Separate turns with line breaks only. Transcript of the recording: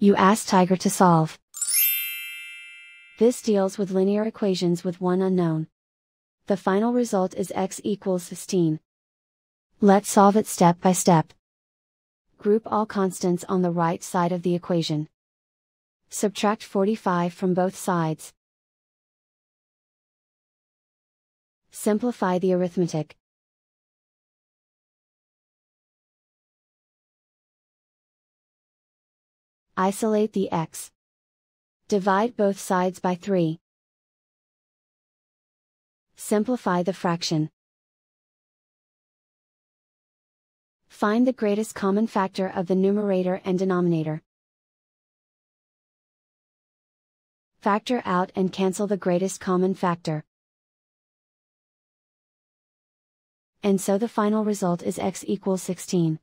You ask Tiger to solve. This deals with linear equations with one unknown. The final result is x equals 16. Let's solve it step by step. Group all constants on the right side of the equation. Subtract 45 from both sides. Simplify the arithmetic. Isolate the x. Divide both sides by 3. Simplify the fraction. Find the greatest common factor of the numerator and denominator. Factor out and cancel the greatest common factor. And so the final result is x equals 16.